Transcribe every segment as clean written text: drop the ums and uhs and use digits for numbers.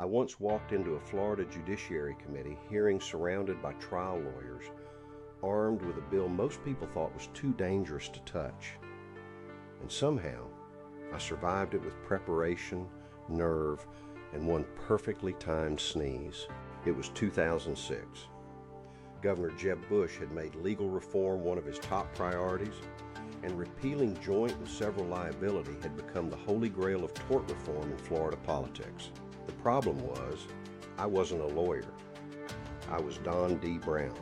I once walked into a Florida Judiciary Committee hearing surrounded by trial lawyers, armed with a bill most people thought was too dangerous to touch. And somehow, I survived it with preparation, nerve, and one perfectly timed sneeze. It was 2006. Governor Jeb Bush had made legal reform one of his top priorities, and repealing joint and several liability had become the holy grail of tort reform in Florida politics. The problem was, I wasn't a lawyer. I was Don D. Brown,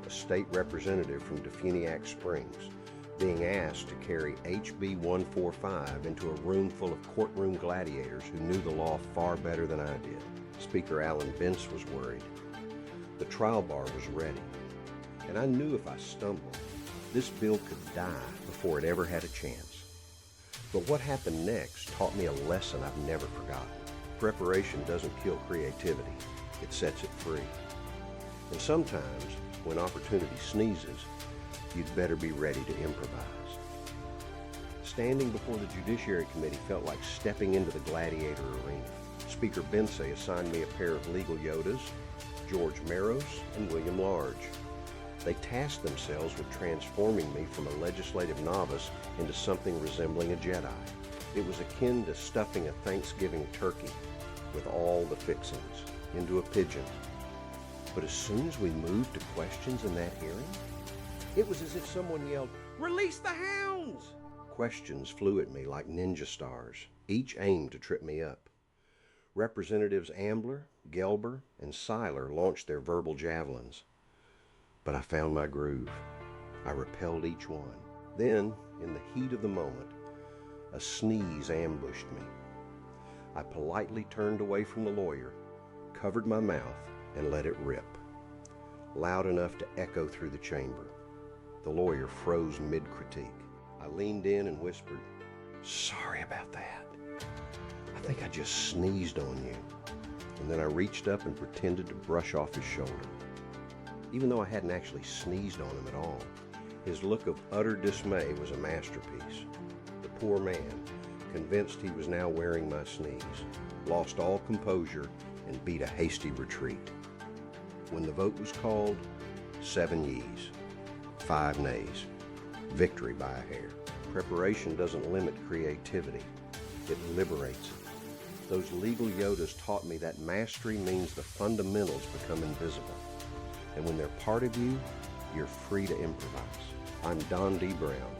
a state representative from Defuniak Springs, being asked to carry HB 145 into a room full of courtroom gladiators who knew the law far better than I did. Speaker Alan Bentz was worried. The trial bar was ready, and I knew if I stumbled, this bill could die before it ever had a chance. But what happened next taught me a lesson I've never forgotten. Preparation doesn't kill creativity, it sets it free. And sometimes, when opportunity sneezes, you'd better be ready to improvise. Standing before the Judiciary Committee felt like stepping into the gladiator arena. Speaker Bentz assigned me a pair of legal Yodas, George Meros and William Large. They tasked themselves with transforming me from a legislative novice into something resembling a Jedi. It was akin to stuffing a Thanksgiving turkey with all the fixings into a pigeon. But as soon as we moved to questions in that hearing, it was as if someone yelled, "Release the hounds!" Questions flew at me like ninja stars, each aimed to trip me up. Representatives Ambler, Gelber, and Seiler launched their verbal javelins. But I found my groove. I repelled each one. Then, in the heat of the moment, a sneeze ambushed me. I politely turned away from the lawyer, covered my mouth, and let it rip, loud enough to echo through the chamber. The lawyer froze mid-critique. I leaned in and whispered, "Sorry about that. I think I just sneezed on you." And then I reached up and pretended to brush off his shoulder. Even though I hadn't actually sneezed on him at all, his look of utter dismay was a masterpiece. The poor man, convinced he was now wearing my sneeze, lost all composure and beat a hasty retreat. When the vote was called, 7 yeas, 5 nays, victory by a hair. Preparation doesn't limit creativity, it liberates it. Those legal Yodas taught me that mastery means the fundamentals become invisible. And when they're part of you, you're free to improvise. I'm Don D. Brown.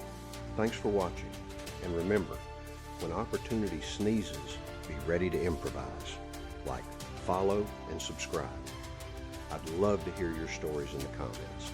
Thanks for watching. And remember, when opportunity sneezes, be ready to improvise. Like, follow, and subscribe. I'd love to hear your stories in the comments.